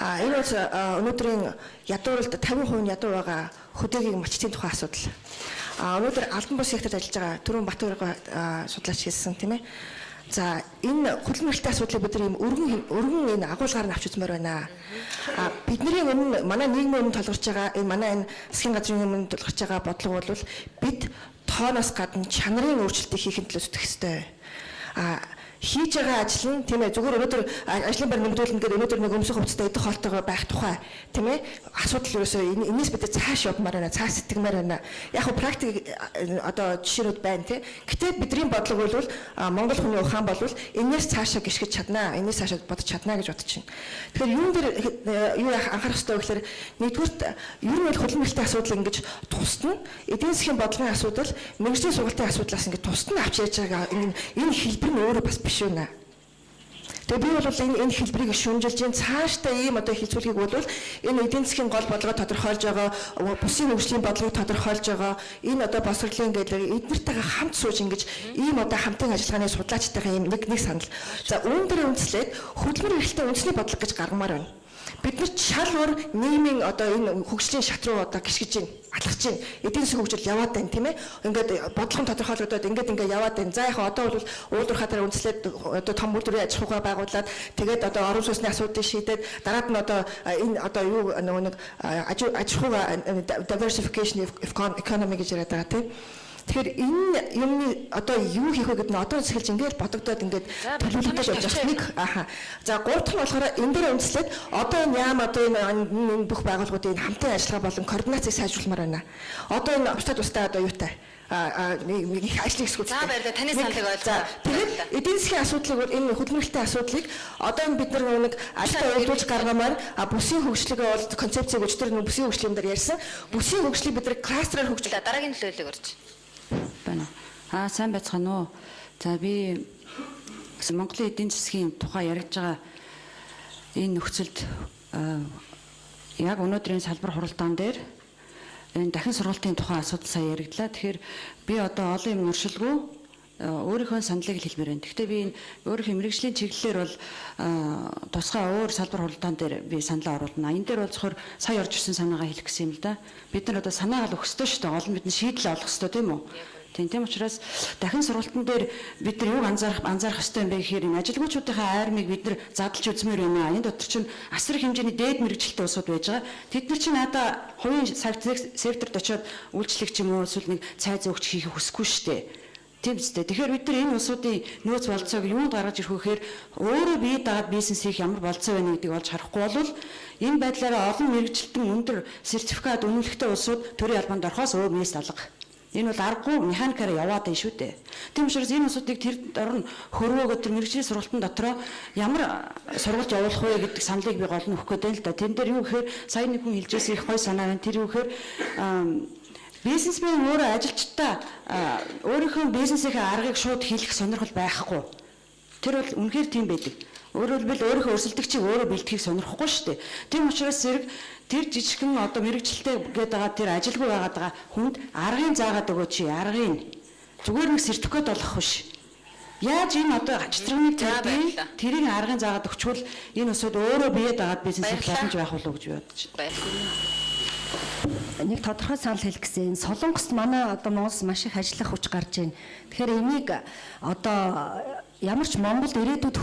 Энэ бол өнөөдрийн ядууралд 50% ядуу байгаа хөдөөгийн малчтын тухай асуудал. Өнөөдөр албан бус секторт ажиллаж байгаа түрүүн Батбаяр судлаач хэлсэн тийм ээ. За энэ хөдөлмөр эрхтэй асуудлыг бид нар ийм өргөн энэ агуулгаар нь авч үзмээр байна. Бидний өмнө манай нийгмийн өмнө толгорч байгаа энэ манай энэ засгийн газрын өмнө толгорч байгаа бодлого бол бид тооноос гадна чанарын өөрчлөлтийг хийхэд төлөө зүтгэх ёстой. Хийж байгаа ажил нь тийм ээ зүгээр өнөөдөр ажлын байр нэмэгдүүлнэ гэдэг өнөөдөр нэг өмсөх хувцастай идэх хоолтойгоо байх тухай тийм ээ асуудал ерөөсөө энэс бид цааш явмаар байна, цааш сэтгэмээр байна. Яг хөө практик одоо жишээнүүд байна тийм. Гэтэ бидний бодлого бол Монгол хүний ухаан бол энэс цаашаа гიშгэж чаднаа, энэс цаашаа бодож чаднаа гэж бодож байна. Тэгэхээр юун дээр юу анхаарах хэрэгтэй вэ гэхээр нэгдүгürt ер нь бол хөдөлмөртэй асуудал ингэж тусна. Эдийн засгийн бодлогын асуудал, мэргэжлийн сургалтын асуудлаас ингэж тусна авч яаж байгаа энэ хэлбэр нь өөрөө бас биш үнэ. Тэгээ би бол энэ хэлбэрийг шүүмжилж энэ цаашдаа ийм одоо хэлцүүлгийг бол энэ эдийн засгийн гол бодлогоо тодорхойлж байгаа, бүсийн хөгжлийн бодлогыг тодорхойлж байгаа, энэ одоо босрлын гэдэг эднэртэйгээ хамт сууж ингэж ийм одоо хамтын ажиллагааны судлаачтайгаа ийм нэг санал. За үүн дээр үндэслээд хөдөлмөр эрхлэлтэй үндэсний бодлого гэж гаргамаар байна. Бид нар шал өөр нийгмийн одоо энэ хөгжлийн шат руу одоо гიშгэж байна, алхаж байна. Эдийн засгийн хөгжил яваад байна тийм ээ. Ингээд бодлого нь тодорхойлогдоод ингээд яваад байна. За яг одоо бол уулуурхаа дээр үндэслээд одоо том үйлдвэрийн аж ахуйгаа байгуулад тэгээд одоо орон сууцны асуудлыг шийдээд дараад нь одоо энэ одоо юу нэг аж ахуйгаа diversification economy гэж яриад байгаа тийм. Тэгэхээр энэ юмны одоо юу хийх вэ гэдэг нь одоо эхэлж ингээд бодогдоод ингээд төлөвлөлтөд явж байгаа нэг За гурав дахь нь болохоор энэ дээр үндэслээд одоо энэ яам одоо энэ бүх байгууллагуудын хамтын ажиллагаа болон координацийг сайжруулмаар байна. Одоо энэ тустай одоо юутай нэг ажлын хэсгүүд. За баярлалаа. Таны саналыг ойлцоо. Тэгээд эдийн засгийн асуудлыг бол энэ хөдөлмөрлөлтийн асуудлыг одоо энэ бид нар нэг ажилтаа үйлдвэрлэж гаргамаар бүсийн хөгжлөгийг бол концепцийг өчтөр бүсийн хөгжлийн дээр ярьсан. Бүсийн хөгжлийг бид нар кластераар хөгжүүлээ. Дараагийн төлөвлөлийг орж байна. Сайн байцгаана уу. За би Монголын эдийн засгийн тухай яригдж байгаа энэ нөхцөлд яг өнөөдрийн салбар хуралдаан дээр энэ дахин сургалтын тухай асуудал сая яригдлаа. Тэгэхээр би одоо олон юм уршилгүй өөрийнхөө саналыг хэлмээр байна. Гэхдээ би энэ өөрийнхөө мэргэжлийн чиглэлээр бол тусгай өөр салбар хуралдаан дээр би саналаа оруулна. Энэ дээр бол зөвхөн сая орж ирсэн санаагаа хэлэх гэсэн юм л да. Бид нар одоо санаагаа л өгөх ёстой шүү дээ. Олон бидний шийдэл олох ёстой тийм үү? Тийм учраас дахин сургалтын дээр бид нар юуг анзаарах ёстой юм бэ гэхээр энэ ажилгүйчүүдийнхээ айрмыг бид нар задлж үзмээр байна. Энэ дотор чинь асар их хэмжээний дээд мэргэжилтэй улсууд байж байгаа. Тэд нар чинь надаа хувийн секторт очиод үйлчлэх юм уу эсвэл нэг цай зөөгч хийх хүсэхгүй шүү дээ. Тийм үстэй. Тэгэхээр бид нар энэ улсуудын нөөц болцоог юунд гаргаж ирэх вэ гэхээр өөрөө бие дагаад бизнес хийх ямар болцоо байна гэдгийг олж харахгүй бол энэ байдлаараа олон мэргэжилтэн өндөр сертификат үнэлэхтэй улсууд төрийн албанд орохоос өөр мэс алга. Энэ бол аргагүй механикаар яваад байна шүү дээ. Тийм учраас энэ улсуудыг тэр дорн хөрвөөгөө тэр мэргэжлийн сургалтын дотроо ямар сургалт явуулах вэ гэдэг саналыг би гол нь өгөх гэдэг л да. Тэн дээр юу гэхээр сая нэг хүн хэлжсэн их гой санаа байна. Тэр юу гэхээр бизнесмен өөрөө ажилчдаа өөрийнхөө бизнесийнхээ аргыг шууд хийх сонирхол байхгүй. Тэр бол үнэхээр тийм байдаг. Өөрөөр хэлбэл өөрийнхөө өрсөлдөгчийг өөрөө бэлтгэхийг сонирхгүй шүү дээ. Тийм учраас зэрэг тэр жижигхэн одоо мэрэгчлэлтэй гээд байгаа тэр ажилгүй байгаад байгаа хүнд аргыг заагаад өгөөч чи аргыг зүгээр нэг сертификат олох биш. Яаж энэ одоо ачтрагныг тавьдгийг тэрийг аргыг заагаад өгчвөл энэ усуд өөрөө бие дагаад бизнесийг боломж байх болов уу гэж бодож байна. Нэг тодорхой санал хэлэх гэсэн. Солонгост манай одоо Монголд маш их ажиллах хүч гарч байна. Тэгэхээр энийг одоо ямар ч Монголд ирээдүйд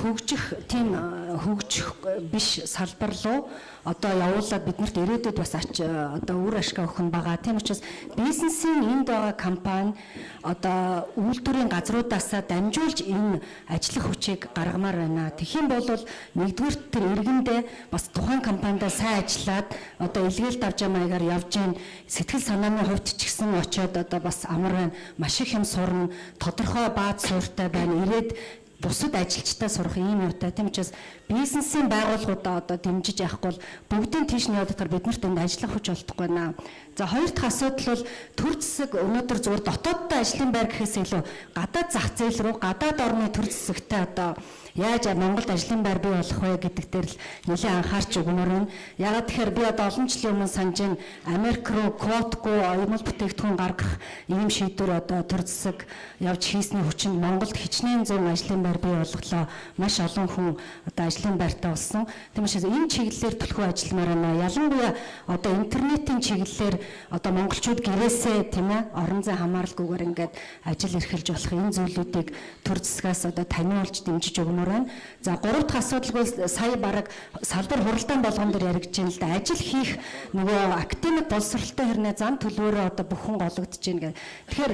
тийм хөгжих биш салбар руу одоо явуулаад биднэрт ирээдүйд бас одоо үр ашиг өгөх нь байгаа. Тийм учраас бизнесийн энд байгаа компани одоо үйлдвэрийн газруудаасаа дамжуулж энэ ажиллах хүчийг гаргамаар байна. Тэгхийн бол нэгдүгээр тэр иргэндээ бас тухайн компанидаа сайн ажиллаад одоо илгээлт авч байгаа маягаар явж гин сэтгэл санааны хувьд ч гэсэн очиод одоо бас амар байна. Маш их юм сурна, тодорхой бааз суурьтай байна. Ирээд бусад ажилчдаа сурах ийм юутай. Тийм учраас бизнесийн байгууллагуудаа одоо дэмжиж явахгүй бол бүгдийн тийш нь явах бид нарт энд ажиллах хүч олдохгүй байна. За хоёр дахь асуудал бол төр засаг өнөөдөр зүгээр дотооддоо ажлын байр гэхээс илүү гадаад зах зээл рүү гадаад орны төр засагтай одоо яаж Монголд ажлын байр бий болох вэ гэдэг дээр л нэлээд анхаарч өгмөр байна. Ягаад тэгэхээр би одоо олон жилийн өмнө санаж байна Америк руу квотгүй оюун бүтээгдэхүүн гаргах ийм шийдвэр одоо төр засаг явж хийсний хүчинд Монголд хичнээн зуун ажлын байр бий болголоо. Маш олон хүн одоо ажлын байртаа болсон. Тиймээс энэ чиглэлээр төлхөө ажилламаар байна. Ялангуяа одоо интернетийн чиглэлээр одоо монголчууд гэрээсээ тийм ээ орон зай хамааралгүйгээр ингээд ажил эрхэлж болох энэ зүйлүүдийг төр засгаас одоо таниулж дэмжиж өгмөр байна. За 3 дахь асуудал бол сая бараг салбар хуралдаан болгон дээр яригдж байна л да. Ажил хийх нөгөө академик боловсролтой хэрнээ зам төлөвөөрөө одоо бүхэн гологдож байна гэх. Тэгэхээр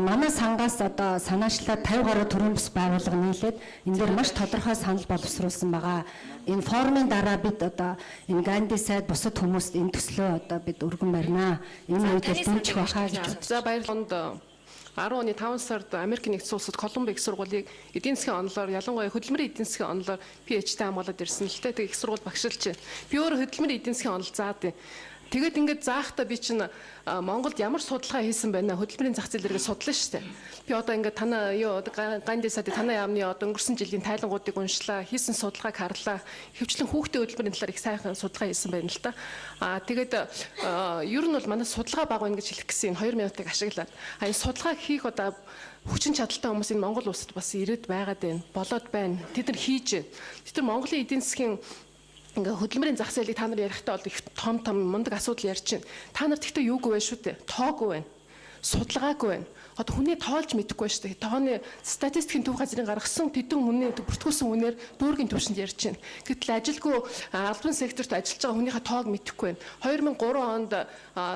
манай сангаас одоо санаачлаад 50 гаруй төрийн бас байгууллага нийлээд энэ дээр маш тодорхой санал боловсруулсан байгаа. Энэ форумын дараа бид одоо энэ Ганди сайд бусад хүмүүст энэ төслөө одоо бид өргөн барина. Энэ үед дэмжих байхаа гэж байна. За баярлалаа. 10 оны 5 сард Америк нэгдсэн улсад Колумбо их сургуулийг эдийн засгийн онолоор ялангуяа хөдөлмөрийн эдийн засгийн онолоор PhD хамгаалаад ирсэн л дээ. Тэг их сургууль багшилж байна. Би өөрөө хөдөлмөрийн эдийн засгийн онол заад. Тэгээд ингээд заахта би чинь Монголд ямар судалгаа хийсэн байна хөдөлмөрийн зах зээл дээр судлаа шүү дээ. Би одоо ингээд танаа юу Ганди сад танаа яамны одоо өнгөрсөн жилийн тайлангуудыг уншлаа, хийсэн судалгааг харлаа. Хөвчлэн хүүхдийн хөдөлмөрийн талаар их сайхан судалгаа хийсэн байна л да. Тэгээд ер нь бол манай судалгаа баг байна гэж хэлэх гэсэн 2 минутыг ашиглаад энэ судалгааг хийх одоо хүчин чадалтай хүмүүс энэ Монгол улсад бас ирээд байгаад байна. Болоод байна. Тэд нар хийж байна. Тэд нар Монголын эдийн засгийн ингээ хөдөлмөрийн зах зээлийг та нар ярихдаа бол их том мундаг асуудал ярьж байна. Та нар тэгтээ юугүй байх шүү дээ. Тоогүй байна. Судалгаагүй байна. Одоо хүний тоолж мэдэхгүй шүү дээ. Тооны статистикийн төв газрын гаргасан тэдэн хүний бүртгүүлсэн үнээр дүүргийн түвшинд ярьж байна. Гэтэл ажилгүй албан секторт ажиллаж байгаа хүнийхээ тоог мэдэхгүй байна. 2003 онд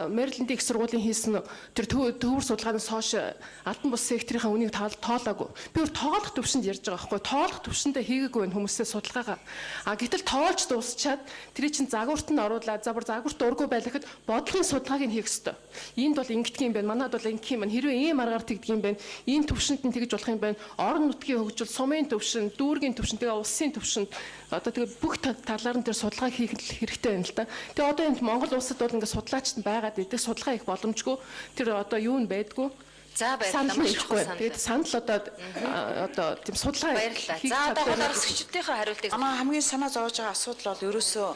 Мэрилэндийн их сургуулийн хийсэн тэр төвөр судалгаанаас хойш албан бус секторынхаа үнийг тоолоогүй. Би өөр тоолох түвшинд ярьж байгаа байхгүй. Тоолох түвшиндээ хийгээгүй байна хүмүүсээ судалгаагаа. Гэтэл тоолж дуусчаад тэрий чин загварт нь оруулаад загварт ургүй байлгахад бодлогын судалгааг нь хийх ёстой. Энд бол ингэдэг юм байна. Манайд бол ингэх юм байна. Хэрвээ ийм аргаар тэгдэг юм байна. Энэ түвшинд нь тэгж болох юм байна. Орон нутгийн хөгжил, сумын түвшин, дүүргийн түвшин, тэгээ улсын түвшинд одоо тэгээ бүх талаар нь тэр судалгаа хийх хэрэгтэй байна л да. Тэгээ одоо энэ Монгол улсад бол ингээд судлаач нь байгаад идэг судалгаа их боломжгүй. Тэр одоо юу нь байдгүй. За баярлалаа. Маш их санал. Тэгээд санал одоо тийм судалгаа баярлалаа. За одоо гол орсгчдийнхээ хариултыг манай хамгийн санаа зовж байгаа асуудал бол ерөөсөө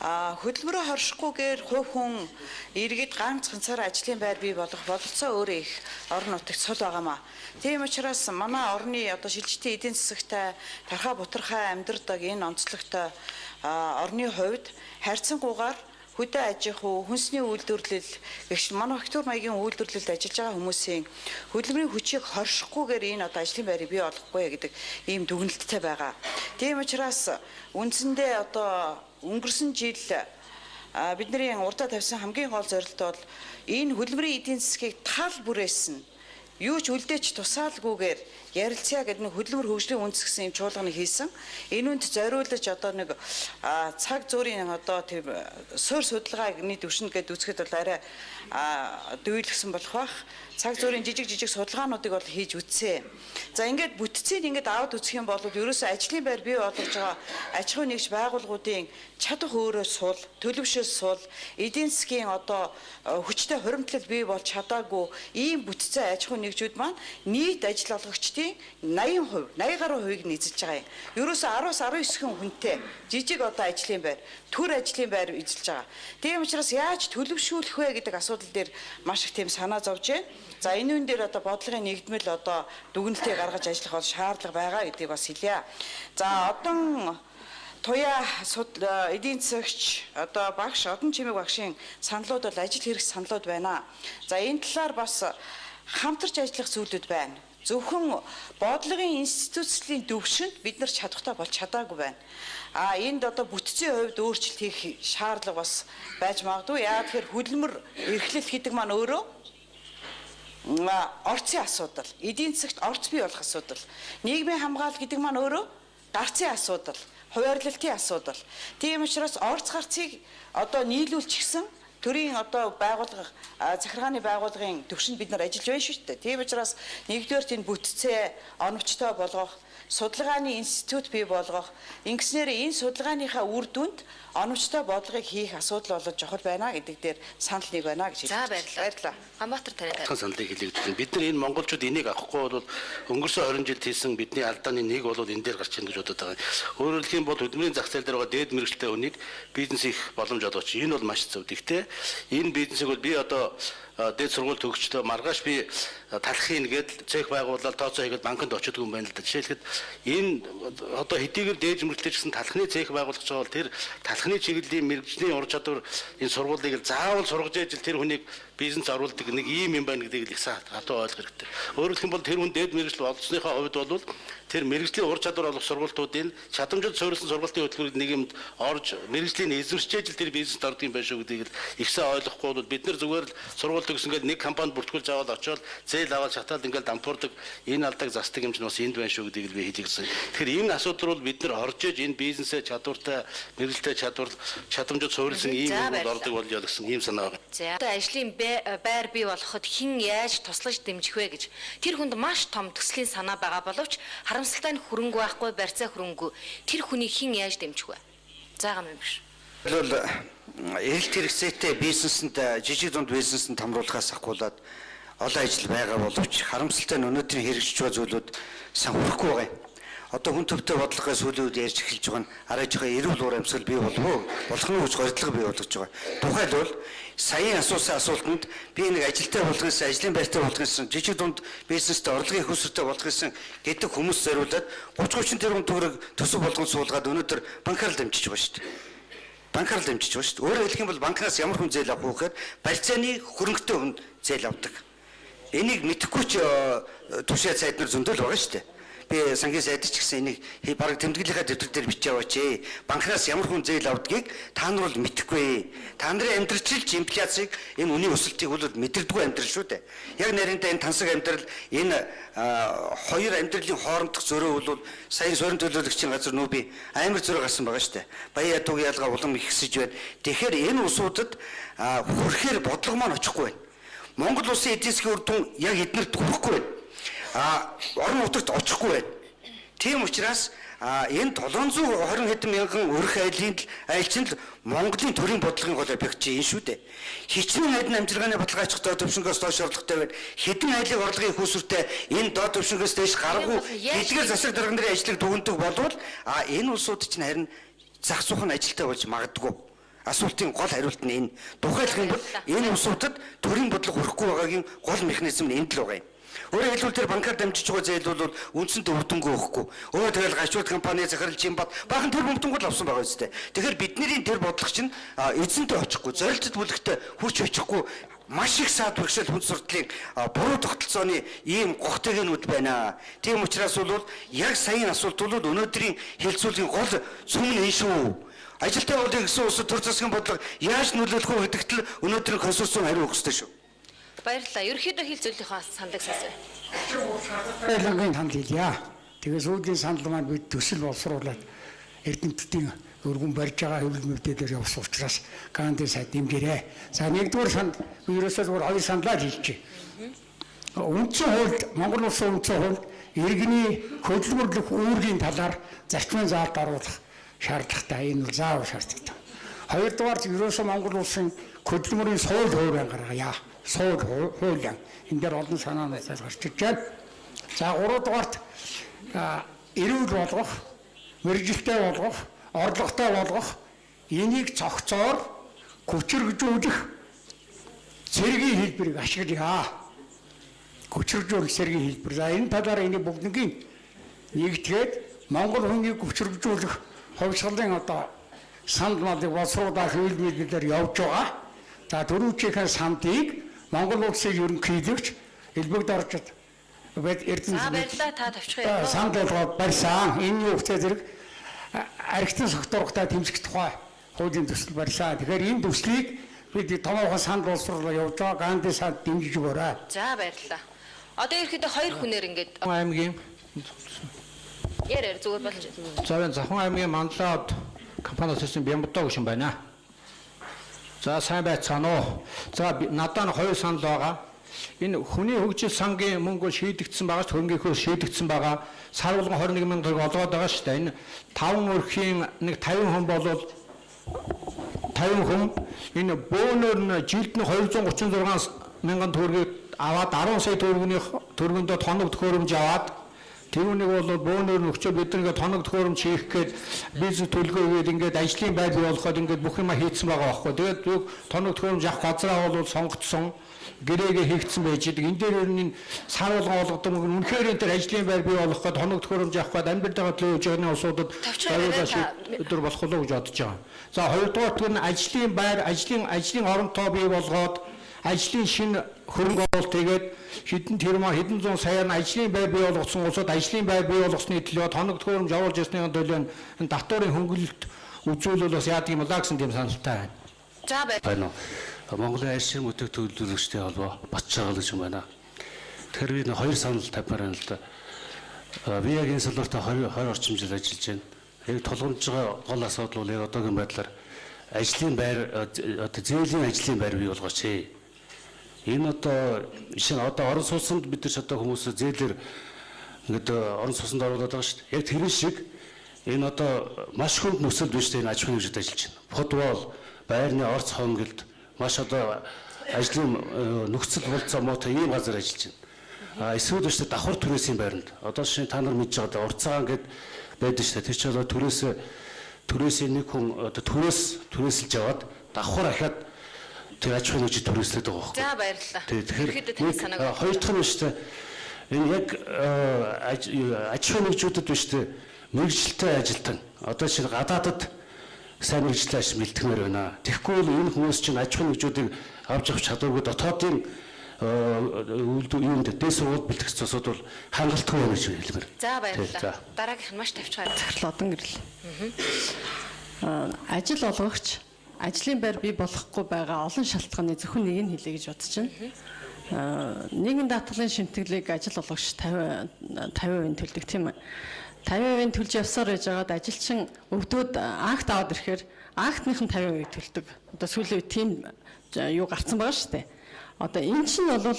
хөдөлмөрөө хоршихгүйгээр хувь хүн иргэд ганц ганцаараа ажлын байр бий болох бололцоо өөрөө их орон нутагт сул байгаамаа. Тийм учраас манай орны одоо шилжилтийн эдийн засагтай тархаа бутархай амьдардаг энэ онцлогтой орны хувьд харьцангуйгаар хөдөө аж ахуй, хүнсний үйлдвэрлэл гэх манай фактур маягийн үйлдвэрлэлд ажиллаж байгаа хүмүүсийн хөдөлмөрийн хүчийг хоршихгүйгээр энэ одоо ажлын байрыг бий болгохгүй гэдэг ийм дүгнэлттэй байгаа. Тийм учраас үндсэндээ одоо өнгөрсөн жил бидний урдаа тавьсан хамгийн гол зорилт бол энэ хөдөлмөрийн эдийн засгийг тал бүрээс нь юу ч үлдээч тусаалгүйгээр ярилцъя гэдэг нэг хөдөлмөр хөгжлийн үндэс гэсэн юм чуулганы хийсэн. Энэ үнд зориулж одоо нэг цаг зуурын одоо тийм суурь судалгааны төвшөнд гэдэг үзэхэд бол арай дүүлгсэн болох бах. Цаг зуурын жижиг судалгаануудыг бол хийж үтсэ. За ингээд бүтцийг ингээд аваад үзэх юм бол ерөөсөө ажлын байр бий болгож байгаа аж ахуй нэгж байгууллагуудын чадах өөрөө сул, төлөвшөл сул, эдийн засгийн одоо хүчтэй хуримтлал бий болж чадаагүй ийм бүтцээ аж ахуй нэгжүүд маань нийт ажил олгогчдын 80%, 80 гаруй хувийг нь эзэлж байгаа юм. Ерөөсөө 10-19 хүнтэй жижиг одоо ажлын байр, төр ажлын байр эзэлж байгаа. Тийм учраас яаж төлөвшүүлэх вэ гэдэг асуудал дээр маш их тийм санаа зовж байна. За энэ үн дээр одоо бодлогын нэгдмэл одоо дүгнэлтийг гаргаж ажиллах бол шаардлага байгаа гэдгийг бас хэлье. За одон туяа эдийн засагч одоо багш одон чимэг багшийн саналууд бол ажил хэрэгс саналууд байна. За энэ талаар бас хамтарч ажиллах зүйлүүд байна. Зөвхөн бодлогын институцийн төвшөнд бид нар чадахтай болж чадаагүй байна. Энд одоо бүтцийн хувьд өөрчлөлт хийх шаардлага бас байж магадгүй. Яагаад тэгэхээр хөдөлмөр эрхлэл гэдэг маань өөрөө орцын асуудал, эдийн засагт орц бий болох асуудал, нийгмийн хамгаалал гэдэг маань өөрөө гарцын асуудал, хуваарлалтын асуудал. Тийм учраас орц гарцыг одоо нийлүүлчихсэн төрийн одоо байгууллага захиргааны байгууллагын төвшөнд бид нар ажиллаж байна шүү дээ. Тийм учраас нэгдүгээр энэ бүтцээ оновчтой болгох, судалгааны институт бий болгох, ингэснээр энэ судалгааныхаа үр дүнд оновчтой бодлогыг хийх асуудал болоод чухал байна гэдэг дээр санал нэг байна гэж За хэлж баярлалаа. Хамаатар таны Хан саналыг хэлэгдсэн. Бид нар энэ монголчууд энийг авахгүй бол өнгөрсөн 20 жилд хийсэн бидний алдааны нэг бол энэ дээр гарч ийн гэж бодод байгаа. Өөрөөр хэлэх юм бол хөдөлмөрийн зах зээл дээр байгаа дээд мэргэжлийн хүнийг бизнес их боломж олгоч. Энэ бол маш зөв. Гэхдээ энэ бизнесийг бол би одоо дээд сургууль төгсчлөө маргааш би талхын гээд цех байгуулаад тооцоо хийгээд банкнд очиодгүй юм байна л да. Жишээлхэд энэ одоо хэдийгээр дээд мэргэжлэр гэсэн талхны цех байгуулах гэж байгаа бол тэр талхны чиглэлийн мэргэжлийн ур чадвар энэ сургуулийг заавал сургаж ижил тэр хүнийг бизнес оруулдаг нэг ийм юм байна гэдгийг их сайн хатуу ойлгох хэрэгтэй. Өөрөөр хэлбэл тэр хүн дээд мэргэжил олсныхаа хувьд бол тэр мэргэжлийн ур чадвар олох сургуулиудын чадамжид суурилсан сургуулийн хөтөлбөрийн нийгэмд орж мэргэжлийн эзэмшиж тэр бизнест ордог юм байна шүү гэдгийг их сайн ойлгохгүй бол бид нар зүгээр л сургууль төгсөнгөд нэг компанид бүртгүүлж аваад очиод зээл аваад шатаад ингээл дампуурдаг энэ алдааг застдаг юм чинь бас энд байна шүү гэдгийг би хэлье гэсэн. Тэгэхээр энэ асуудал бол бид нар орж иж энэ бизнесээ чадвартай мэргэжлтэй чадамжид суурилсан ийм юмд ордог болё гэсэн ийм санаа байна. За одоо ажлын байр бий болгоход хэн яаж туслаж дэмжих вэ гэж тэр хүнд маш том төслийн санаа байгаа боловч харамсалтай нь хөрөнгө байхгүй барьцаа хөрөнгө тэр хүнийг хэн яаж дэмжих вэ? Заагаа юм биш. Тэгвэл эрэлт хэрэгцээтэй бизнесэнд жижиг дунд бизнесэнд хамруулахаас ахгуулаад олон ажил байгаа боловч харамсалтай нь өнөөдрийн хэрэгжиж байгаа зүйлүүд сайн хүрэхгүй байгаа юм. Одоо хүн төвтэй бодлогоо сүүлийн үед ярьж эхэлж байгаа нь арай жоохон эрүүл уур амьсгал бий болох нь гэж гордлого бий болгож байгаа. Тухайлбал саяын асуусан асуултанд би нэг ажилтай болгосон, ажлын байртай болгосон, жижиг дунд бизнестэй орлогын их өсвөртэй болгосон гэдэг хүмүүс зориулаад 30-30 тэрбум төгрөг төсөв болгон суулгаад өнөөдөр банкар л дамжиж байгаа шүү дээ. Банкар л дамжиж байгаа шүү дээ. Өөрөөр хэлэх юм бол банкнаас ямар хүн зээл авах вэ гэхээр барьцааны хөрөнгөтэй хүн зээл авдаг. Энийг мэдэхгүй ч тушаа сайд нар зөндөл байгаа шүү дээ. Би сангийн сайд ч гэсэн энийг бараг тэмдэглэлийнхаа дэвтэр дээр бичиж аваач. Банкнаас ямар хүн зээл авдгийг та нар бол мэдэхгүй. Та нарын амьдралчилж инфляцийг энэ үнийн өсөлтийг бол мэдэрдэггүй амьдрал шүү дээ. Яг нарийндаа энэ тансаг амьдрал энэ хоёр амьдралын хоорондох зөрөө бол саяын суурин төлөөлөгчийн газар нөө би амар зөрөө гарсан байгаа шүү дээ. Баяа ядуугийн ялгаа улам ихсэж байна. Тэгэхээр энэ усуудад хүрэхээр бодлого маань очихгүй байна. Монгол улсын эдийн засгийн үр дүн яг эднэрт хүрэхгүй байна. Орон нутагт очихгүй байна. Тийм учраас энэ 720 хэдэн мянган өрх айлчин л Монголын төрийн бодлогын гол объект чинь энэ шүү дээ. Хичнээн хайдын амжилгааны бодлого ачих доод төвшнгөөс доош орлоготой байна. Хэдэн айлын орлогын их усүртэй энэ доод төвшнгөөс дэш гарахгүй эдгээр засаг дарга нарын ажлыг дүгндэг болвол энэ улсууд чинь харин зах зуух нь ажилтай болж магадгүй. Асуултын гол хариулт нь энэ. Тухайлх юм бол энэ улсуудад төрийн бодлого хүрэхгүй байгаагийн гол механизм нь энд л байгаа юм. Өөрөөр хэлбэл тэр банкар дамжиж байгаа зээл бол үндсэндээ үр дүнгүй өгөхгүй. Өөрөө тэгэл гашууд компани захирлын бат баахан тэр бүмтөнгөл авсан байгаа үстэй. Тэгэхээр бидний тэр бодлого чинь эзэнтэй очихгүй, зорилттой бүлэгтээ хүрч очихгүй маш их саад бэрхшээл хүн сурдлын буруу тогтолцооны ийм гогтойгнүүд байна. Тийм учраас бол яг саяын асуулт бол өнөөдрийн хэлцүүлийн гол сүм нь энэ шүү. Ажилтай болыг гэсэн улсад төр засгийн бодлого яаж нөлөөлөх вэ гэдэгт л өнөөдрийн консенсус хариу өгөх ёстой шүү. Баярлалаа. Ерөнхийдөө хэлцүүлийнхаа саналыг сонсъё. Байлангийн санал хэлье. Тэгээ сүүлийн санал маань бид төсөл боловсруулаад эрдэмтдийн өргөн барьж байгаа хөвлөм мөвдөдөр явсан учраас ганди сайд дэмжээрэй. За нэгдүгээр санал ерөөсөө зүгээр хоёр саналаа хэлчихье. Үндсэн хуульд Монгол улсын үндсэн хуульд иргэний хөдөлмөрлөх үүргийн талаар зарчмын заалд оруулах шаардлагатай. Энэ бол заавал шаардлагатай. Хоёрдугаар ерөөсөө Монгол улсын хөдөлмөрийн сууль хувийн гаргая. Сууль хуулийн энэ дээр олон санаанаас гарч иж байна. За гуравдугаарт эрүүл болгох, мэрэгжилтэй болгох, орлоготой болгох энийг цогцоор хүчирхжүүлэх цэргийн хэлбэрийг ашиглая. Хүчирхжүүлэх цэргийн хэлбэр. За энэ талаар энийг бүгднийг нэгтгээд Монгол хүнийг хүчирхжүүлэх хувьсгалын одоо санд малыг боловсруулах хөвлөмөлөөр явж байгаа. За дөрвөчийнхээ сандыг Монгол улсын ерөнхийлөгч элбэгд орчод эрдэнэ баярлалаа та тавьчихъя. санд болгоод барьсан. Энэ үгтэй зэрэг архитектурын согтурхтай тэмцэх тухай хуулийн төсөл барьсан. Тэгэхээр энэ төслийг бид томоохон санд боловсруулах явж байгаа. Ганди санд дэмжиж өгөөрэй. За баярлалаа. Одоо ерөөхдөө хоёр хүнээр ингээд аймгийн ярээр зүгээр болж байна. за Завхан аймгийн Манлаад компаниас ирсэн Бямбатоо гүшин байна. За сайн байцгаана уу. За надад нь хоёр санал байгаа. Энэ хүний хөгжил сангийн мөнгө шийдэгдсэн байгаа ч хөрөнгийнхөө шийдэгдсэн байгаа. Сар болгон 21 мянган төгрөг олгоод байгаа шүү дээ. Энэ 5 өрхийн нэг 50 хүн болвол 50 хүн энэ бөөнөр нь жилд нь 236 мянган төгрөгийг аваад 10 сая төгрөгөндөө тоног төхөөрөмж аваад тэрүүнийг бол бөөнөр нөхчөө бид нэгэ тоног төхөөрөмж хийх гээд бизнес төлгөөгээд ингээд ажлын байр бий болгоход ингээд бүх юма хийцэн байгаа байхгүй. Тэгээд зүг тоног төхөөрөмж авах газраа бол сонгогдсон гэрээгээ хийгдсэн байж идэг. Энэ дээр ер нь сар болгон олгодог мөнгө үнэхээр энэ төр ажлын байр бий болгоход тоног төхөөрөмж авах гээд амьдардаг төлөвлөж байгаа улсуудад өдөр болох болов уу гэж бодож байгаа. За хоёрдугаар нь ажлын байр, ажлын оронтоо бий болгоод ажлын шинэ хөрөнгө оруулалт хийгээд хэдэн тэрмаа хэдэн зуун саяар нь ажлын байр бий болгосон улсууд ажлын байр бий болгосны төлөө тоног төхөөрөмж оруулж ирсний төлөө энэ татварын хөнгөлөлт үзүүлэл бас яадаг юм лаа гэсэн тийм саналтай байна. За байна уу? Монголын арьсийн бүтээх төлөвлөлттэй холбоо батж байгаа гэж юм байна. Тэгэхээр би хоёр санал тавьмаар байна л да. Би яг энэ салбарт 20 орчим жил ажиллаж байна. Яг тулгамж байгаа гол асуудал бол яг одоогийн байдлаар ажлын байр одоо зээлийн ажлын байр бий болгооч. Энэ одоо жишээ нь одоо орон сууцнд бид нар ч одоо хүмүүс зээлэр ингээд орон сууцнд оруулаад байгаа шүү дээ. Яг тэр шиг энэ одоо маш хүнд нөхцөл биш энэ аж ахуйн хэмжээнд ажиллаж байна. Футбол, байрны орц хонгилд маш одоо ажлын нөхцөл болцоо муутай ийм газар ажиллаж байна. Эсвэл ч давхар түрээсийн байранд одоо шинэ та нар мэдж байгаа урцагаан гэд байдаг шүү дээ. Тэр чинь одоо түрээсийн нэг хүн одоо түрээсэлж яваад давхар ахаад тэр аж ахуйн хэмжээнд түрээслээд байгаа байхгүй. За баярлалаа. Тэгэхээр хоёр дахь нь шүү дээ. Энэ яг аж ахуйн хэмжүүдэд биш дээ. Мэргэжилтэй ажилтан одоо чинь гадаадад сайн мэргэжилтэй ажил бэлтгэмээр байна. Тэгэхгүй бол энэ хүмүүс чинь аж ахуйн хэмжүүдийг авч явах чадваргүй дотоодын юунд дэс сургууль бэлтгэх цусууд бол хангалтгүй байна гэж хэлмээр. За баярлалаа. Дараагийнх нь маш тавьчихаар. Захирлодон гэрэл. Ажил олгогч ажлын байр бий болохгүй байгаа олон шалтгааны зөвхөн нэг нь хэлье гэж бодож байна. Нийгэм даатгалын шимтгэлийг ажил олгогч 50% төлдөг тийм ээ. 50% төлж явсаар байж байгаад ажилчин өвдөөд акт аваад ирэхээр актных нь 50% төлдөг. Одоо сүүлийн үед тийм юу гарцсан байгаа шүү дээ. Одоо энэ чинь бол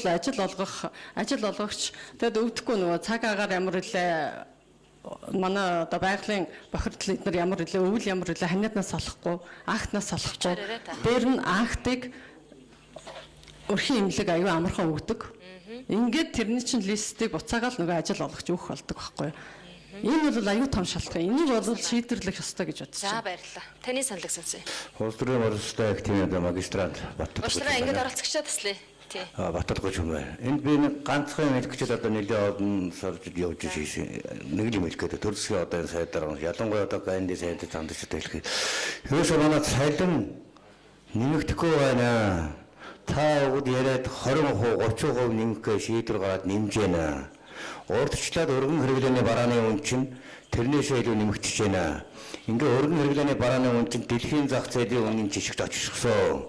ажил олгогч тэгэд өвдөхгүй нөгөө цаг агаар ямар илээ манай одоо байгалийн бохирдол эднэр ямар илээ өвөл ямар илээ ханиаднаас салахгүй актнаас салахгүй дээр нь актыг өрхийн имлэг аюу амархан өгдөг. Ингээд тэрний чинь листийг буцаагаал нөгөө ажил олгогч өгөх болдог байхгүй юу? Энэ бол аюу том шалтгаан. Энийг бол шийдвэрлэх ёстой гэж бодож байна. За баярлалаа. Таны саналыг сонсъё. Улс төрийн оролцоотой активиад магистрат Баттал. Уучлаарай ингээд оролцогчдоо таслая. Тий. Баттал гож юм байна. Энд би нэг ганцхан мэдгчд одоо нэлээд олон сорж явж шийсэн. Нэг юм хэлгээд төрөлсгийн одоо энэ сайдаар ялангуяа одоо ганди сайдад хандж хэлэх. Хөөс манай цалин нэмэгдэхгүй байна. Та өгд яриад 20%, 30% нэмэх шийдвэр гараад нэмж байна. Урдчлаад өргөн хэрэглээний барааны үн чинь тэрнээсээ илүү нэмэгдэж байна. Ингээ өргөн хэрэглээний барааны үн чинь дэлхийн зах зээлийн үнийн жишгт оччихсон.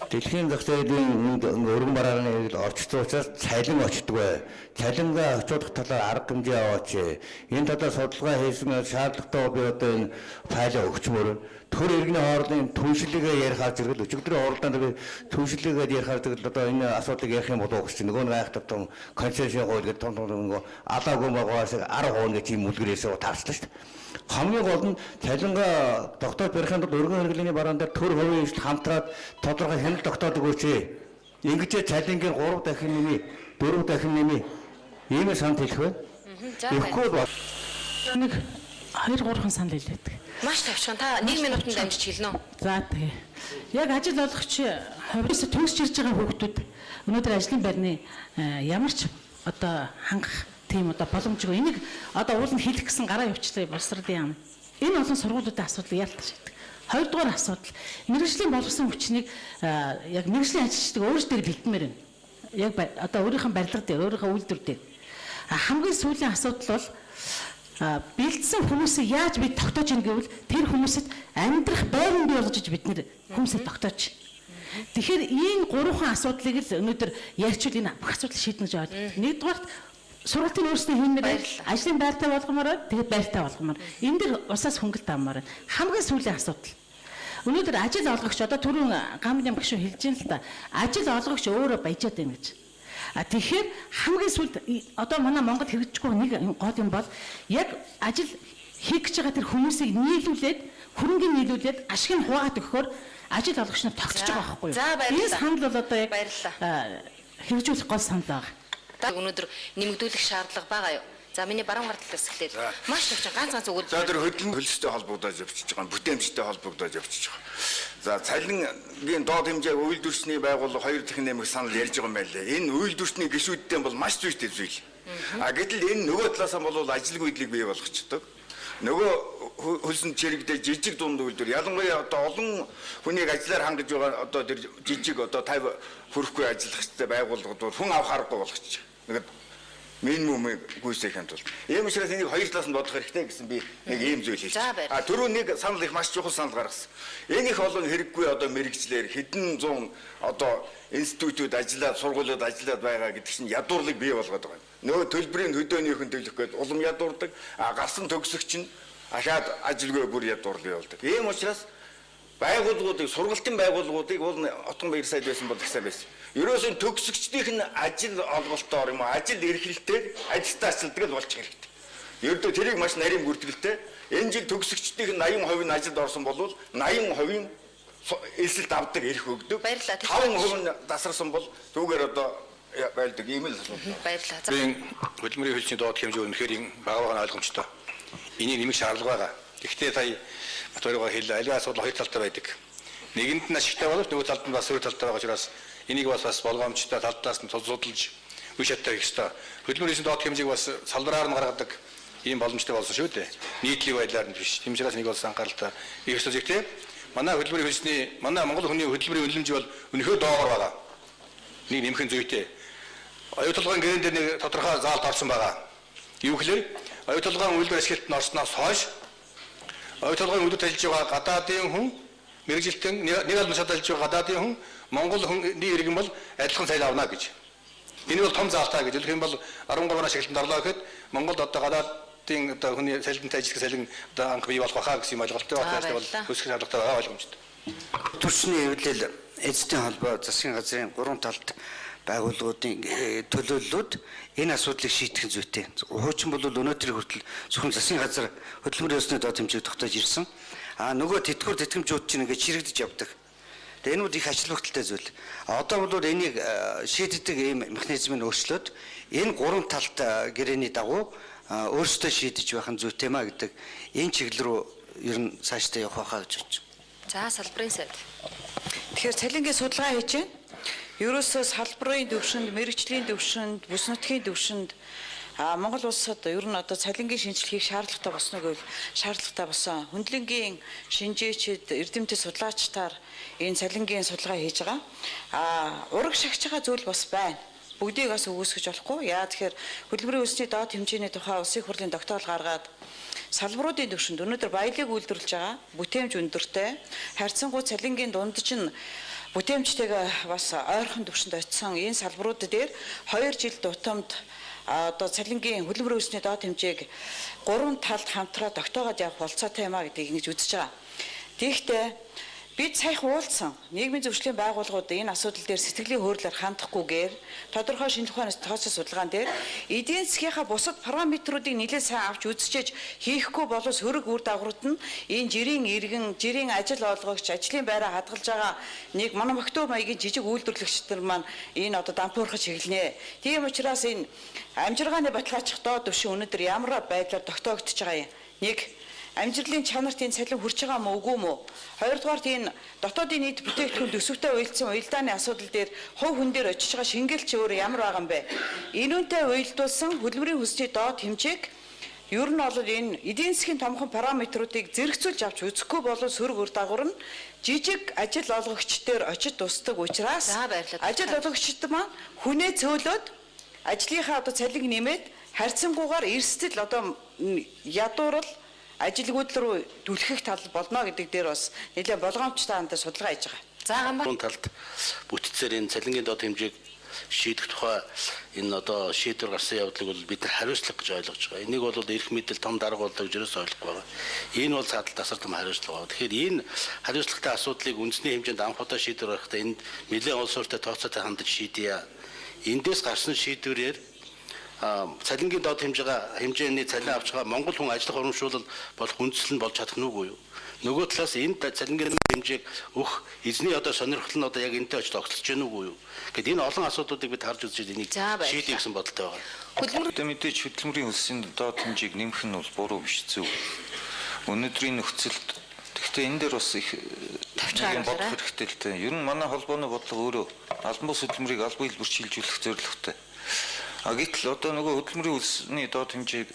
Дэлхийн зах зээлийн өргөн барааны орчсон учраас цалин очдөг бай. Цалингаа очиодох талаар арга хэмжээ аваач. Энэ талаар судалгаа хийсэн шаардлагатай би одоо энэ файлаа өгчмөр. Төр иргэний хоорондын түншлэгээ ярихаар зэрэгэл өчигдрийн уралдаанд би түншлэгээд ярихаар зэрэгэл одоо энэ асуудлыг ярих юм болов уу гэж нөгөө нэг айхтар том концессийн хууль гэдэг том нөгөө алаагүй байгаас 10% гэж юм үлгэрээсээ таарчлаа шүү дээ. Хамгийн гол нь цалингаа тогтоож барихын тулд өргөн хэрэглээний бараан дээр төр хувийн эвсэл хамтраад тодорхой хяналт тогтоодог өгч. Ингэж цалингийн 3 дахин нэмээ, 4 дахин нэмээ. Ийм санал хэлэх бай. Тэгэхгүй бол нэг 2-3 санал хэлээд. Маш тавьчихсан. Та 1 минутанд дамжиж хэлнэ үү? За тэгээ. Яг ажил олгогч хувьсаа төгсж ирж байгаа хүүхдүүд өнөөдөр ажлын байрны ямар ч одоо хангах тийм одоо боломжгүй. Энийг одоо уул нь хэлэх гэсэн гараа явуулчлаа боловсролын яам. Энэ олон сургуулиудын асуудлыг яалтаж байдаг. Хоёрдугаар асуудал мэргэжлийн боловсон хүчнийг яг мэргэжлийн ажилчдыг өөрсдөө бэлдмээр байна. Яг одоо өөрийнх нь барилга дээр, өөрийнхөө үйлдвэр дээр. Хамгийн сүүлийн асуудал бол бэлдсэн хүмүүсийг яаж бид тогтоож ийн гэвэл тэр хүмүүсэд амьдрах байран бий болгож бид нэр хүмүүсээ тогтоож. Тэгэхээр ийм 3 асуудлыг л өнөөдөр ярьчвал энэ бүх асуудал шийднэ гэж байна. Нэгдүгээрт сургуулийн өөрсдөө хиймээр ажлын байртай болгомоор тэгээд байртай болгомоор энэ дэр усаас хөнгөлт авмаар хамгийн сүүлийн асуудал. Өнөөдөр ажил олгогч одоо түрүүн гамбын багш хэлж байна л да. Ажил олгогч өөрөө баяжаад байна гэж. Тэгэхээр хамгийн сүүлд одоо манай Монгол хэрэгжихгүй нэг гол юм бол яг ажил хийх гэж байгаа тэр хүмүүсийг нийлүүлээд хөрөнгөний нийлүүлээд ашиг нь хуваагаад өгөхөөр ажил олгогч нар тогтсож байгаа байхгүй юу? За, баярлалаа. Энэ санал бол одоо яг хэрэгжүүлэх гол санал байгаа. Өнөөдөр нэмэгдүүлэх шаардлага байгаа юу? За миний баруун гар талаас эхлээд маш төвчөн ганц өгөөд. За тэр хөдөлмөрлөлттэй холбогдоод явчихж байгаа, бүтээмжтэй холбогдоод явчихж байгаа. За цалингийн доод хэмжээг үйлдвэрчний байгууллага 2 дахин нэмэх санал ярьж байгаа юм байлээ. Энэ үйлдвэрчний гишүүдтэй бол маш зүйтэй зүйл. Гэтэл энэ нөгөө талаас нь бол ажилгүй хөдлөлийг бий болгочдөг. Нөгөө хөлсөнд чирэгдээ жижиг дунд үйлдвэр ялангуяа одоо олон хүнийг ажиллаар хангаж байгаа одоо тэр жижиг одоо 50 хүрэхгүй ажиллагчтай байгууллагууд хүн авах аргагүй болгочих. Нэг минимум гүйцээх юм бол ийм учраас энийг хоёр талаас нь бодох хэрэгтэй гэсэн би нэг ийм зүйл хэлж. Түрүү нэг санал их маш чухал санал гаргасан. Энэ их олон хэрэггүй одоо мэрэгчлэр хэдэн зуун одоо институтууд ажиллаад сургуулиуд ажиллаад байгаа гэдэг чинь ядуурлыг бий болгоод байгаа. Нөгөө төлбөрийн хөдөөнийхэн төлөх гээд улам ядуурдаг. Гарсан төгсөгч нь ахаад ажилгүй бүр ядуур бий болдог. Ийм учраас байгууллагуудыг сургалтын байгууллагуудыг бол отгон баяр сайд байсан бол их сайн байсан. Ерөөсөн төгсөгчдийнх нь ажил олголтоор юм уу ажил эрхлэлтээр ажилтаа ажилтдаг л болчих хэрэгтэй. Ердөө тэрийг маш нарийн бүртгэлтэй энэ жил төгсөгчдийнх нь 80% нь ажилд орсон бол 80% эсэлт авдаг эрх өгдөг. 5% нь дасарсан бол түүгээр одоо байлдаг ийм л асуудал. Баярлалаа. Би хөдөлмөрийн хөлчний доод хэмжээ үнэхээр багаага нь ойлгомжтой. Энийг нэмэх шаардлага байгаа. Гэхдээ сая Батбаяр хэллээ аливаа асуудал хоёр талтай байдаг. Нэгэнд нь ашигтай боловч нөгөө талд нь бас өөр талтай байгаа учраас энийг бас болгоомжтой талдаас нь судалж үе шаттай хийх ёстой. Хөдөлмөрийн доод хэмжээг бас салбараар нь гаргадаг ийм боломжтой болсон шүү дээ. Нийтлэг байдлаар нь биш. Тийм учраас нэг болсон анхааралтай. Их ёстой зэгтэй. Манай хөдөлмөрийн хөлсний манай Монгол хүний хөдөлмөрийн үнэлэмж бол өнөхөө доогоор байгаа. Нэг нэмэх зүйтэй. Оюутлагын гэрэн дээр нэг тодорхой заалт орсон байгаа. Юу гэхээр оюутлагын үйлдвэр ашиглалтанд орсноос хойш оюутлагын үйлдвэрт ажиллаж байгаа гадаадын хүн мэрэгжилтэн нэг аль нушаад ажиллаж байгаа гадаадын хүн Монгол хүний иргэн бол адилхан цалин авна гэж. Энэ бол том заалтаа гэж. Жишээлбэл бол 13 ашиглалтанд орлоо гэхэд Монголд одоо гадаадын одоо хүний цалинтай ажиллах цалин одоо анх бий болох хаа гэсэн юм ойлголттой байна. Бол өсөх шаардлагатай байгаа ойлгомжтой. Төрчний эвлэл эзэдийн холбоо засгийн газрын 3 талд байгууллагуудын төлөөллүүд энэ асуудлыг шийдэх зүйтэй. Хуучин бол өнөөдрийг хүртэл зөвхөн засгийн газар хөдөлмөрийн ёсны доод хэмжээг тогтоож ирсэн. Нөгөө тэтгэмжүүд чинь ингээд чирэгдэж явдаг. Тэгээ энэ бол их ажил багталтай зүйл. Одоо бол энийг шийддэг ийм механизмыг өөрчлөөд энэ 3 талт гэрээний дагуу өөрсдөө шийдэж байх нь зүйтэй маа гэдэг энэ чиглэл рүү ер нь цаашдаа явах байхаа гэж бодож За байна. салбарын сайд. Тэгэхээр цалингийн судалгаа хийж байна. Ерөөсөө салбарын төвшөнд, мэрэгжлийн төвшөнд, бүс нутгийн төвшөнд Монгол улсад ер нь одоо цалингийн шинжилгээ хийх шаардлагатай босноо гэвэл шаардлагатай болсон. Хөндлөнгийн шинжээчид, эрдэмтэд судлаачдаар энэ цалингийн судалгаа хийж байгаа. Ураг шахиж байгаа зүйл бас байна. Бүгдийг бас өгөөсгөж болохгүй. Яа тэгэхээр хөдөлмөрийн үндэсний доод хэмжээний тухай улсын хурлын тогтоол гаргаад салбаруудын төвшөнд өнөөдөр баялаг үйлдвэрлэж байгаа бүтээмж өндөртэй харьцангуй цалингийн дундаж нь бүтээмжтэйгээ бас ойрхон төвшөнд очисон энэ салбарууд дээр 2 жил тутамд одоо цалингийн хөдөлмөрийн үндэсний доод хэмжээг 3 талд хамтраа тогтоогоод явах болцоотой юм а гэдгийг ингэж үзэж байгаа. Тэгэхдээ бид саяхан уулзсан нийгмийн зөвшлийн байгууллагууд энэ асуудал дээр сэтгэлийн хөөрлөөр хандахгүйгээр тодорхой шинжлэх ухааны тооцоо судалгаан дээр эдийн засгийнхаа бусад параметруудыг нэлээд сайн авч үзчихэж хийхгүй боловс хөрөг үр дагаврууд нь энэ жирийн иргэн, жирийн ажил олгогч, ажлын байраа хадгалж байгаа нэг мануфактур маягийн жижиг үйлдвэрлэгчдэр маань энэ одоо дампуурхаж эхэлнэ. Тийм учраас энэ амжиргааны баталгаачих доод түвшин өнөөдөр ямар байдлаар тогтоогдож байгаа юм? Нэг амжилтын чанарт энэ цалин хүрч байгаа мó үгүй мó. Хоёрдугаарт энэ дотоодын нийт бүтээгдэхүүн төсөвтэй уялдсан уялдааны асуудал дээр хувь хүн дээр очиж байгаа шингэлч өөр ямар байгаа юм бэ? Энүүнтэй уялдуулсан хөдөлмөрийн хүсний доод хэмжээг ер нь бол энэ эдийн засгийн томхон параметруудыг зэрэгцүүлж авч үзэхгүй болов сөрөг үр дагавар нь жижиг ажил олгогч дээр очиж тусдаг учраас ажил олгогчд маань хүнээ цөөлөөд ажлынхаа одоо цалиг нэмээд харьцангуйгаар эрсдэл одоо ядуурл ажилгүйд рүү түлхэх тал болно гэдэг дээр бас нэлээд болгоомжтой хандаа судалгаа хийж байгаа. За гамбар талд бүтцээр энэ цалингийн доод хэмжээг шийдэх тухай энэ одоо шийдвэр гарсан явдлыг бол бид нар хариуцлага гэж ойлгож байгаа. Энийг бол эрх мэдэл том дарга болдог гэж ерөөс ойлгохгүй байгаа. Энэ бол цаадал тасар том хариуцлага байна. Тэгэхээр энэ хариуцлагатай асуудлыг үндэсний хэмжээнд анх удаа шийдвэр гаргахдаа энд нэлээд улс ортой тооцоотой хандаж шийдъя. эндээс гарсан шийдвэрээр цалингийн доод хэмжээний цалин авч байгаа Монгол хүн ажиллах урамшуулал болох үндэслэл нь болж чадах нь үгүй юу? Нөгөө талаас энэ цалингийн хэмжээг өгөх эзний одоо сонирхол нь одоо яг энтэй очиж огцолж гэнэ үгүй юу? Гэт энэ олон асуудлуудыг бид харж үзэж энийг шийдэх гэсэн бодолтой байгаа. Одоо мэдээж хөдөлмөрийн хөлсийн доод хэмжээг нэмэх нь бол буруу биш зөв. Өнөөдрийн нөхцөлд гэхдээ энэ дээр бас их тавчгаар бодох хэрэгтэй л дээ. Ер нь манай холбооны бодлого өөрөө албан бус хөдөлмөрийг албан хэлбэр шилжүүлэх зорилготой. Гэтэл одоо нөгөө хөдөлмөрийн хөлсний доод хэмжээг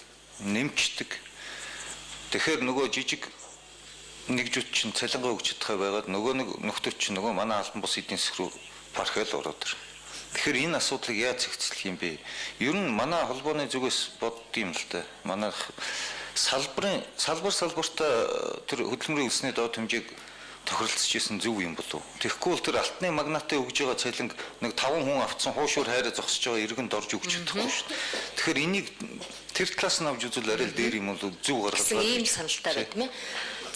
нэмчдэг. Тэгэхээр нөгөө жижиг нэгжүүд чинь цалингаа өгч чадхаа байгаад нөгөө нэг нөхдүүд чинь нөгөө манай албан бус эдийн засаг руу пархэл ороод ир. Тэгэхээр энэ асуудлыг яаж зохицуулах юм бэ? Ер нь манай холбооны зүгээс боддгийм л дээ. Манай салбартаа тэр хөдөлмөрийн хөлсний доод хэмжээг тохиролцож исэн зөв юм болов. Тэгэхгүй бол тэр алтны магнатын өгж байгаа цалинг нэг 5 хүн авцсан хуушуур хайраа зогсож байгаа иргэнд орж өгч чадахгүй шүү дээ. Тэгэхээр энийг тэр талаас нь авч үзвэл арай л дээр юм бол зөв гаргаж байгаа. Ийм саналтай байт юм ээ.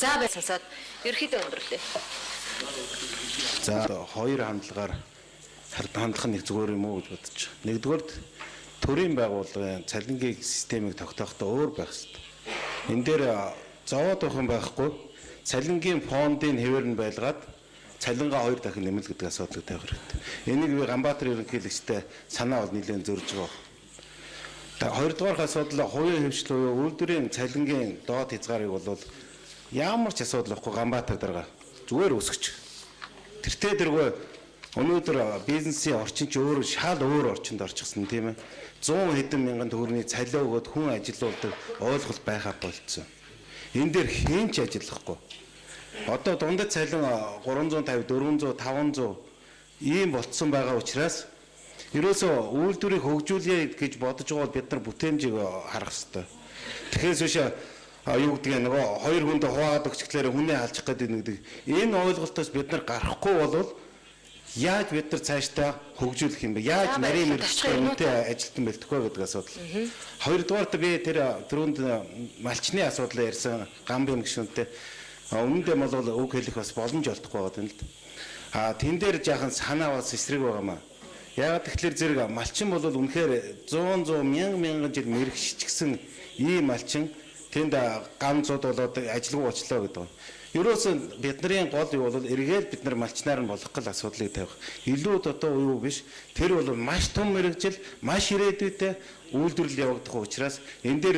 За байсансаад ерөөхдөө өндөрлөө. За хоёр хандлагаар хандах нь нэг зүгээр юм уу гэж бодож байна. Нэгдүгээр төрийн байгууллагын цалингийн системийг тогтоохдоо өөр байх хэрэгтэй. Энэ дээр зовоод байх юм байхгүй. Цалингийн фондын хэвээр нь байлгаад цалингаа 2 дахин нэмэл гэдэг асуудлыг тавих хэрэгтэй. Энийг би Ганбаатар ерөнхийлөгчтэй санаа бол нэлээд зөрж байгаа. Хоёрдугаар асуудал хувийн хөвшил буюу үйлдвэрийн цалингийн доод хязгаарыг бол ямар ч асуудал байхгүй Ганбаатар дарга зүгээр өсгөж. Тэртээ дэргүй өнөөдөр бизнесийн орчин ч өөр шал өөр орчинд орчихсон тийм ээ. 100 хэдэн мянган төгрөгийн цалиа өгөөд хүн ажилуулдаг ойлголт байхаа болцсон. Энэ дээр хэн ч ажиллахгүй. Одоо дундад цалин 350, 400, 500 ийм болцсон байгаа учраас ерөөсөө үйлдвэрийг хөгжүүлье гэж бодож байгаа бол бид нар бүтээмжийг харах хэрэгтэй. Тэгэхээр шүүш юу гэдгийг нөгөө хоёр хүнд хуваагаад өгчлөөр хүнээ алчих гэдэг энэ ойлголтоос бид нар гарахгүй бол яаж бид нар цаашдаа хөгжүүлэх юм бэ? Яаж нарийн мэргэжтэй үнэтэй ажилтан бэлтгэх вэ гэдэг асуудал. Хоёрдугаарт би тэр түрүүнд малчны асуудлаа ярьсан Гамбийн гишүүнтэй өмнөдөө бол үг хэлэх бас боломж олдохгүй байгаа юм л да. Тэн дээр жаахан санаа бас эсрэг байгаамаа. Яагаад тэгэхээр зэрэг малчин бол үнэхээр 100 мянган жил мэрэгшчихсэн ийм малчин тэнд гамцууд болоод ажилгүй очлоо гэдэг. Ерөөсөө бидний гол юу бол эргээл бид нар малчнаар нь болох гал асуудлыг тавих. Илүү одоо юу биш. Тэр бол маш том мэрэгжил, маш ирээдүйтэй үйлдвэрлэл явагдах учраас энэ дээр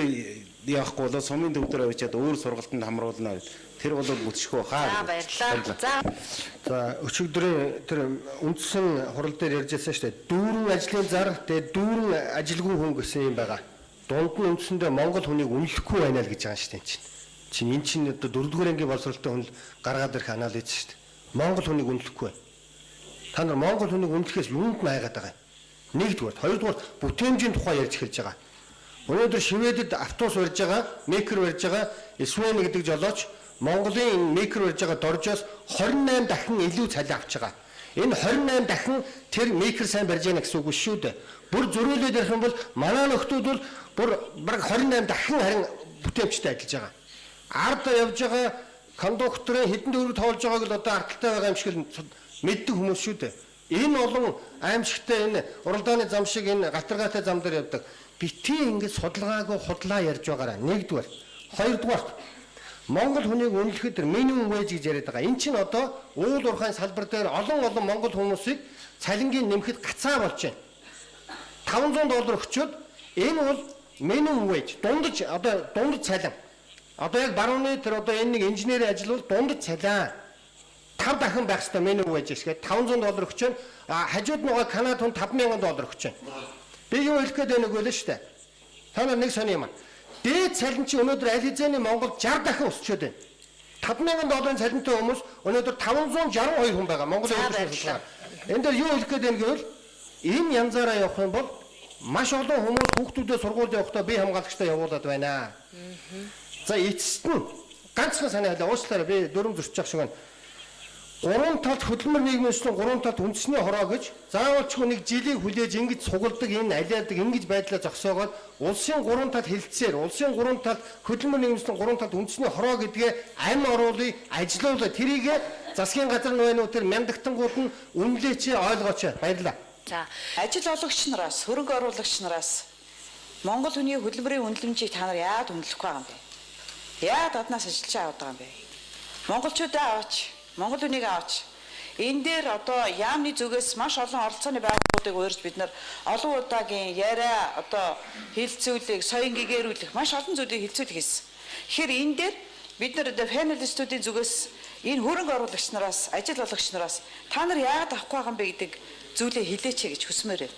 явахгүй бол сумын төв дээр авчиад өөр сургалтанд хамруулна. Тэр бол бүтшгүй хаа. Баярлалаа. За өчигдрийн тэр үндсэн хурал дээр ярьжсэн шүү дээ. Дүүрэн ажлын зар, тэгээ дүүрэн ажилгүй хүн гэсэн юм байгаа. Дунд нь үндсэндээ Монгол хүнийг үнэлэхгүй байна л гэж байгаа шүү дээ чинь. Чин энэ чинь одоо 4-р ангийн боловсролтой хүн гаргаад ирэх анализ шүү дээ. Монгол хүнийг үнэлэхгүй. Та нар Монгол хүнийг үнэлэхээс юунд нь айгаад байгаа юм? Нэгдүгээр, хоёрдугаар бүтээмжийн тухай ярьж эхэлж байгаа. Өнөөдөр Шведэд автобус барьж байгаа, мейкер барьж байгаа, Свен гэдэг жолооч Монголын мейкер барьж байгаа доржоос 28 дахин илүү цалин авч байгаа. Энэ 28 дахин тэр мейкер сайн барьж яана гэсэн үг шүү дээ. Бүр зөрүүлээд ярих юм бол манай нөхдүүд бол бүр бараг 28 дахин харин бүтээмжтэй ажиллаж байгаа. Ард явж байгаа кондукторын хэдэн төгрөг тоолж байгааг л одоо арталтай байгаа юм шиг л мэддэг хүмүүс шүү дээ. Энэ олон аимшигтай энэ уралдааны зам шиг энэ гатаргаатай зам дээр явдаг. Битгий ингэж судалгаагүй худлаа ярьж байгаараа. Нэгдүгээр, хоёрдугаар Монгол хүнийг үнэлэхэд минимум вэж гэж яриад байгаа. Эн чинь одоо уул уурхайн салбар дээр олон монгол хүмүүсийг цалингийн нэмэхэд гацаа болж байна. $500 өгчөөд энэ бол минимум вэж дундаж одоо дундаж цалин. Одоо яг барууны тэр одоо энэ нэг инженерийн ажил бол дундаж цалин 5 дахин байх ёстой минимум вэж гэхэд $500 өгчөөн хажууд нөгөө Канад хүн $5,000 өгчөөн. Би юу хэлэх гээд байна вэ шүү дээ. Та нар нэг сони юм аа. Дээд цалин чи өнөөдөр аль хэзээний Монгол 60 дахин өсчөөд байна. $5,000 цалинтай хүмүүс өнөөдөр 562 хүн байгаа. Монголын үйлдвэрлэл. Энд дээр юу хэлэх гээд байна гэвэл энэ янзаараа явах юм бол маш олон хүмүүс хүүхдүүдээ сургуульд явахдаа бие хамгаалагчтай явуулаад байна. За эцэст нь ганцхан санаа хэлээ уучлаарай би дөрөв зөрчих шиг байна. Гурван талд хөдөлмөр нийгмийн өсөлтийн гурван талд үндэсний хороо гэж заавал ч нэг жилийг хүлээж ингэж сугалдаг энэ алиадаг ингэж байдлаа зогсоогоод улсын гурван талд хилцээр улсын гурван талд хөдөлмөр нийгмийн өсөлтийн гурван талд үндэсний хороо гэдгээ амь оруулыг ажилуулаа тэрийг засгийн газар нөө тэр мяндагтангууд нь үнэлээч ойлгооч баярлаа. За Ажил олгогч нараас, хөрөнгө оруулагч нараас Монгол хүний хөдөлмөрийн үнэлэмжийг та нар яагаад үнэлэхгүй байгаа юм бэ? Яагаад гаднаас ажиллаж аваад байгаа юм бэ? Монголчуудаа аваач, Монгол хүнийг аваач. Энэ дээр одоо яамны зүгээс маш олон оролцооны байгууллагуудыг уурж бид нар олон удаагийн яриа одоо хилцүүлэг, соён гэгэрүүлэх маш олон зүйлийг хилцүүлэх хийсэн. Тэгэхээр энэ дээр бид нар панелистуудын зүгээс энэ хөрөнгө оруулагч нараас, ажил олгогч нараас та нар яагаад авахгүй байгаа юм бэ гэдэг зүйлээ хэлээч гэж хүсмээр байна.